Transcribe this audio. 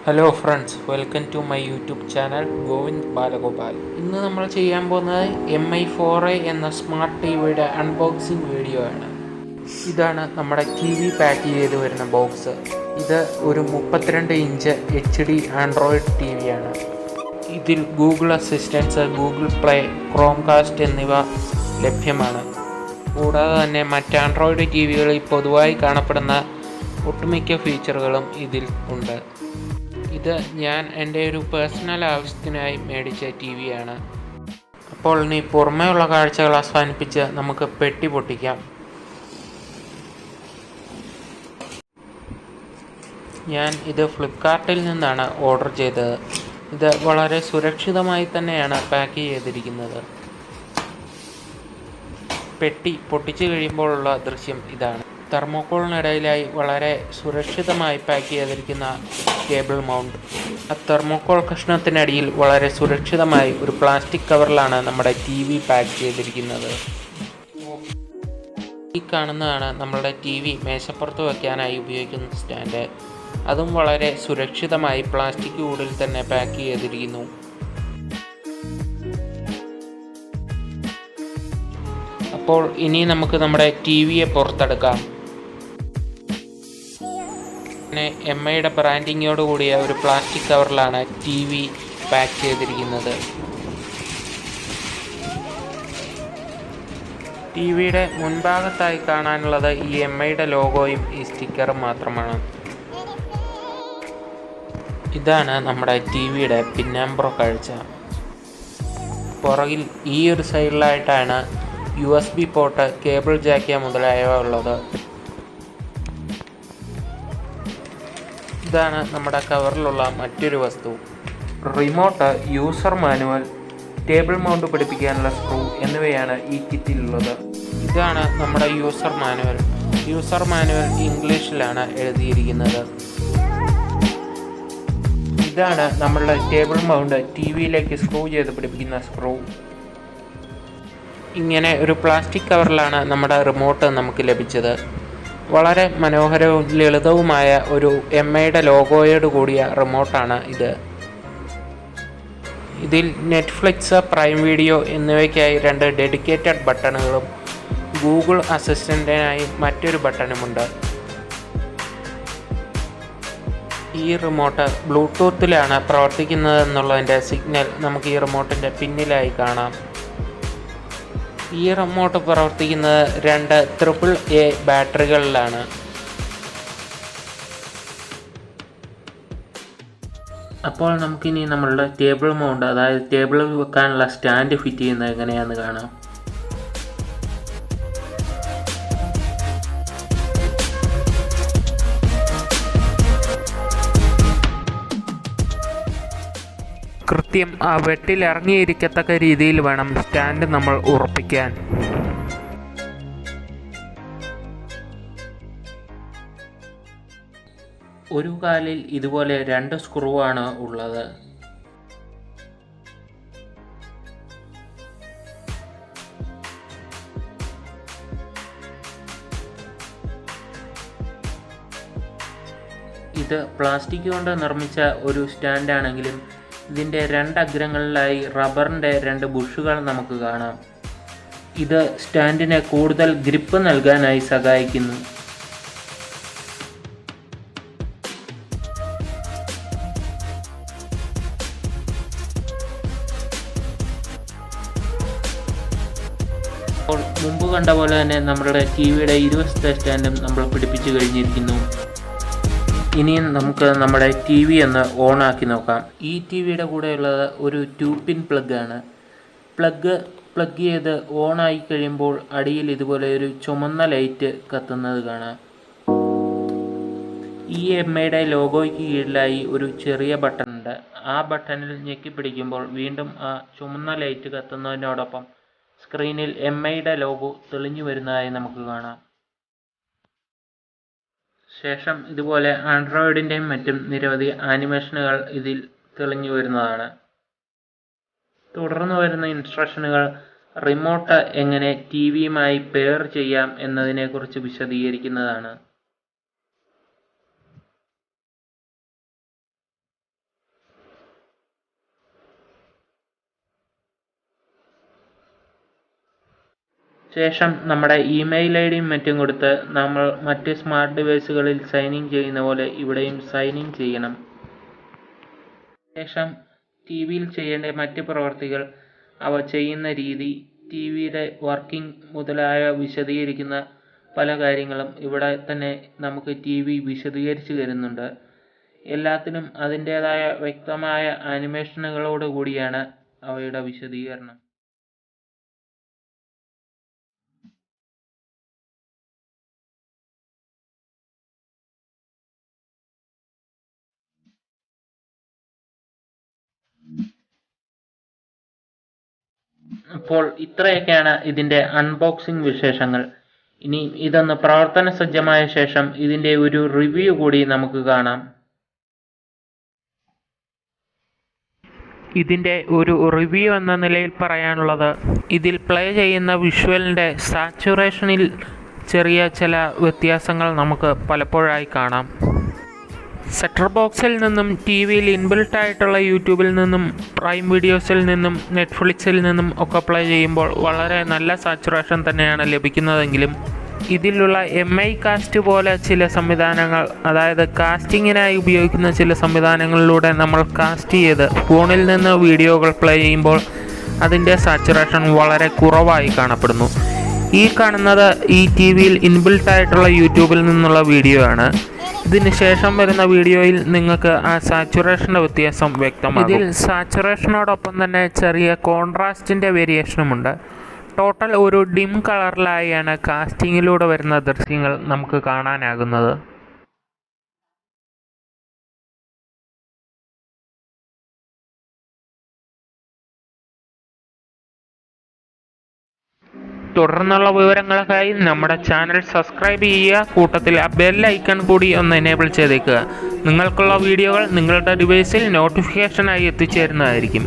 Hello friends, welcome to my YouTube channel Govind Balagopal. ഇന്ന് നമ്മൾ ചെയ്യാൻ പോകുന്നത് MI4A എന്ന സ്മാർട്ട് ടിവിയുടെ അൺബോക്സിംഗ് വീഡിയോ ആണ്. ഇതാണ് നമ്മുടെ ടി വി പാക്ക് ചെയ്ത് വരുന്ന ബോക്സ്. ഇത് ഒരു 32 ഇഞ്ച് HD ആൻഡ്രോയിഡ് ടി വിയാണ്. ഇതിൽ Google assistance, Google play, Chromecast എന്നിവ ലഭ്യമാണ്. കൂടാതെ തന്നെ മറ്റ് ആൻഡ്രോയിഡ് ടി വികളിൽ പൊതുവായി കാണപ്പെടുന്ന ഒട്ടുമിക്ക ഫീച്ചറുകളും ഇതിൽ ഉണ്ട്. ഇത് ഞാൻ എൻ്റെ ഒരു പേഴ്സണൽ ആവശ്യത്തിനായി മേടിച്ച ടി വിയാണ്. അപ്പോൾ ഇനി പുറമേയുള്ള കാഴ്ചകൾ അവസാനിപ്പിച്ച് നമുക്ക് പെട്ടി പൊട്ടിക്കാം. ഞാൻ ഇത് ഫ്ലിപ്കാർട്ടിൽ നിന്നാണ് ഓർഡർ ചെയ്തത്. ഇത് വളരെ സുരക്ഷിതമായി തന്നെയാണ് പാക്ക് ചെയ്തിരിക്കുന്നത്. പെട്ടി പൊട്ടിച്ചു കഴിയുമ്പോഴുള്ള ദൃശ്യം ഇതാണ്. തെർമോക്കോളിനിടയിലായി വളരെ സുരക്ഷിതമായി പാക്ക് ചെയ്തിരിക്കുന്ന കേബിൾ മൗണ്ട്. ആ തെർമോക്കോൾ കഷ്ണത്തിനടിയിൽ വളരെ സുരക്ഷിതമായി ഒരു പ്ലാസ്റ്റിക് കവറിലാണ് നമ്മുടെ ടി വി പാക്ക് ചെയ്തിരിക്കുന്നത്. ഈ കാണുന്നതാണ് നമ്മളുടെ ടി വി മേശപ്പുറത്ത് വയ്ക്കാനായി ഉപയോഗിക്കുന്ന സ്റ്റാൻഡ്. അതും വളരെ സുരക്ഷിതമായി പ്ലാസ്റ്റിക് കൂടിൽ തന്നെ പാക്ക് ചെയ്തിരിക്കുന്നു. അപ്പോൾ ഇനി നമുക്ക് നമ്മുടെ ടി വിയെ പുറത്തെടുക്കാം. MIയുടെ ബ്രാൻഡിങ്ങോട് കൂടിയ ഒരു പ്ലാസ്റ്റിക് കവറിലാണ് ടി വി പാക്ക് ചെയ്തിരിക്കുന്നത്. ടി വിയുടെ മുൻഭാഗത്തായി കാണാനുള്ളത് ഈ MIയുടെ ലോഗോയും ഈ സ്റ്റിക്കറും മാത്രമാണ്. ഇതാണ് നമ്മുടെ ടി വിയുടെ പിന്നാമ്പുറ കാഴ്ച. പുറകിൽ ഈ ഒരു സൈഡിലായിട്ടാണ് USB പോർട്ട്, കേബിൾ ജാക്ക് മുതലായവ ഉള്ളത്. ഇതാണ് നമ്മുടെ കവറിലുള്ള മറ്റൊരു വസ്തു. Remote, user manual, table mount പിടിപ്പിക്കാനുള്ള സ്ക്രൂ എന്നിവയാണ് ഈ കിറ്റിലുള്ളത്. ഇതാണ് നമ്മുടെ യൂസർ മാനുവൽ. യൂസർ മാനുവൽ ഇംഗ്ലീഷിലാണ് എഴുതിയിരിക്കുന്നത്. ഇതാണ് നമ്മളുടെ ടേബിൾ മൗണ്ട് ടി വിയിലേക്ക് സ്ക്രൂ ചെയ്ത് പിടിപ്പിക്കുന്ന സ്ക്രൂ. ഇങ്ങനെ ഒരു പ്ലാസ്റ്റിക് കവറിലാണ് നമ്മുടെ റിമോട്ട് നമുക്ക് ലഭിച്ചത്. വളരെ മനോഹരവും ലളിതവുമായ ഒരു MIയുടെ ലോഗോയോട് കൂടിയ റിമോട്ടാണ് ഇത്. ഇതിൽ നെറ്റ്ഫ്ലിക്സ്, പ്രൈം വീഡിയോ എന്നിവയ്ക്കായി 2 ഡെഡിക്കേറ്റഡ് ബട്ടണുകളും ഗൂഗിൾ അസിസ്റ്റൻറ്റിനായി മറ്റൊരു ബട്ടണുമുണ്ട്. ഈ റിമോട്ട് ബ്ലൂടൂത്തിലാണ് പ്രവർത്തിക്കുന്നതെന്നുള്ളതിൻ്റെ സിഗ്നൽ നമുക്ക് ഈ റിമോട്ടിൻ്റെ പിന്നിലായി കാണാം. ഈ റിമോട്ട് പ്രവർത്തിക്കുന്നത് 2 AAA ബാറ്ററികളിലാണ്. അപ്പോൾ നമുക്കിനി നമ്മളുടെ ടേബിൾ മൗണ്ട്, അതായത് ടേബിളിൽ വെക്കാനുള്ള സ്റ്റാൻഡ് ഫിറ്റ് ചെയ്യുന്നത് എങ്ങനെയാണെന്ന് കാണാം. കൃത്യം ആ വെട്ടിൽ ഇറങ്ങിയിരിക്കത്തക്ക രീതിയിൽ വേണം സ്റ്റാൻഡ് നമ്മൾ ഉറപ്പിക്കാൻ. ഒരു കാലിൽ ഇതുപോലെ 2 സ്ക്രൂ ആണ് ഉള്ളത്. ഇത് പ്ലാസ്റ്റിക് കൊണ്ട് നിർമ്മിച്ച ഒരു സ്റ്റാൻഡാണെങ്കിലും ഇതിൻ്റെ 2 അഗ്രങ്ങളിലായി റബ്ബറിൻ്റെ 2 ബുഷുകൾ നമുക്ക് കാണാം. ഇത് സ്റ്റാൻഡിന് കൂടുതൽ ഗ്രിപ്പ് നൽകാനായി സഹായിക്കുന്നു. അപ്പോൾ മുമ്പ് കണ്ട പോലെ തന്നെ നമ്മുടെ ടി വിയുടെ ഇരുവശത്തെ സ്റ്റാൻഡും നമ്മൾ പിടിപ്പിച്ചു കഴിഞ്ഞിരിക്കുന്നു. ഇനിയും നമുക്ക് നമ്മുടെ ടി വി ഒന്ന് ഓണാക്കി നോക്കാം. ഈ ടി വിയുടെ കൂടെയുള്ളത് ഒരു 2-പിൻ പ്ലഗ് ആണ്. പ്ലഗ് ചെയ്ത് ഓണായി കഴിയുമ്പോൾ അടിയിൽ ഇതുപോലെ ഒരു ചുമന്ന ലൈറ്റ് കത്തുന്നത് കാണാം. ഈ MIയുടെ ലോഗോയ്ക്ക് കീഴിലായി ഒരു ചെറിയ ബട്ടൺ ഉണ്ട്. ആ ബട്ടണിൽ ഞെക്കി പിടിക്കുമ്പോൾ വീണ്ടും ആ ചുമന്ന ലൈറ്റ് കത്തുന്നതിനോടൊപ്പം സ്ക്രീനിൽ MIയുടെ ലോഗോ തെളിഞ്ഞു വരുന്നതായി നമുക്ക് കാണാം. ശേഷം ഇതുപോലെ ആൻഡ്രോയിഡിൻ്റെയും മറ്റും നിരവധി ആനിമേഷനുകൾ ഇതിൽ തെളിഞ്ഞു വരുന്നതാണ്. തുടർന്ന് വരുന്ന ഇൻസ്ട്രക്ഷനുകൾ റിമോട്ട് എങ്ങനെ ടി വിയുമായി പെയർ ചെയ്യാം എന്നതിനെക്കുറിച്ച് വിശദീകരിക്കുന്നതാണ്. ശേഷം നമ്മുടെ ഇമെയിൽ ഐഡിയും മറ്റും കൊടുത്ത് നമ്മൾ മറ്റ് സ്മാർട്ട് ഡിവൈസുകളിൽ സൈൻ ഇൻ ചെയ്യുന്ന പോലെ ഇവിടെയും സൈൻ ഇൻ ചെയ്യണം. ശേഷം ടി വിയിൽ ചെയ്യേണ്ട മറ്റ് പ്രവർത്തികൾ, അവ ചെയ്യുന്ന രീതി, ടി വിയുടെ വർക്കിംഗ് മുതലായ വിശദീകരിക്കുന്ന പല കാര്യങ്ങളും ഇവിടെ തന്നെ നമുക്ക് ടി വി വിശദീകരിച്ച് തരുന്നുണ്ട്. എല്ലാത്തിനും അതിൻ്റേതായ വ്യക്തമായ ആനിമേഷനുകളോട് കൂടിയാണ് അവയുടെ വിശദീകരണം. അപ്പോൾ ഇത്രയൊക്കെയാണ് ഇതിൻ്റെ അൺബോക്സിംഗ് വിശേഷങ്ങൾ. ഇനി ഇതൊന്ന് പ്രവർത്തന സജ്ജമായ ശേഷം ഇതിൻ്റെ ഒരു റിവ്യൂ കൂടി നമുക്ക് കാണാം. ഇതിൻ്റെ ഒരു റിവ്യൂ എന്ന നിലയിൽ പറയാനുള്ളത്, ഇതിൽ പ്ലേ ചെയ്യുന്ന വിഷ്വലിൻ്റെ സാച്ചുറേഷനിൽ ചെറിയ ചില വ്യത്യാസങ്ങൾ നമുക്ക് പലപ്പോഴായി കാണാം. സെറ്റർ ബോക്സിൽ നിന്നും ടി വിയിൽ ഇൻബിൽട്ടായിട്ടുള്ള യൂട്യൂബിൽ നിന്നും പ്രൈം വീഡിയോസിൽ നിന്നും നെറ്റ്ഫ്ലിക്സിൽ നിന്നും ഒക്കെ പ്ലേ ചെയ്യുമ്പോൾ വളരെ നല്ല സാച്ചുറേഷൻ തന്നെയാണ് ലഭിക്കുന്നതെങ്കിലും ഇതിലുള്ള MI കാസ്റ്റ് പോലെ ചില സംവിധാനങ്ങൾ, അതായത് കാസ്റ്റിങ്ങിനായി ഉപയോഗിക്കുന്ന ചില സംവിധാനങ്ങളിലൂടെ നമ്മൾ കാസ്റ്റ് ചെയ്ത് ഫോണിൽ നിന്ന് വീഡിയോകൾ പ്ലേ ചെയ്യുമ്പോൾ അതിൻ്റെ സാച്ചുറേഷൻ വളരെ കുറവായി കാണപ്പെടുന്നു. ഈ കാണുന്നത് ഈ ടി വിയിൽ ഇൻബിൽട്ടായിട്ടുള്ള യൂട്യൂബിൽ നിന്നുള്ള വീഡിയോ ആണ്. ഇതിന് ശേഷം വരുന്ന വീഡിയോയിൽ നിങ്ങൾക്ക് ആ സാച്ചുറേഷൻ്റെ വ്യത്യാസം വ്യക്തമാകും. ഇതിൽ സാച്ചുറേഷനോടൊപ്പം തന്നെ ചെറിയ കോൺട്രാസ്റ്റിൻ്റെ വേരിയേഷനുമുണ്ട്. ടോട്ടൽ ഒരു ഡിം കളറിലായാണ് കാസ്റ്റിങ്ങിലൂടെ വരുന്ന ദൃശ്യങ്ങൾ നമുക്ക് കാണാനാകുന്നത്. തുടർന്നുള്ള വിവരങ്ങൾക്കായി നമ്മുടെ ചാനൽ സബ്സ്ക്രൈബ് ചെയ്യുക. കൂട്ടത്തിൽ ആ ബെൽ ഐക്കൺ കൂടി ഒന്ന് എനേബിൾ ചെയ്തേക്കുക. നിങ്ങൾക്കുള്ള വീഡിയോകൾ നിങ്ങളുടെ ഡിവൈസിൽ നോട്ടിഫിക്കേഷനായി എത്തിച്ചേരുന്നതായിരിക്കും.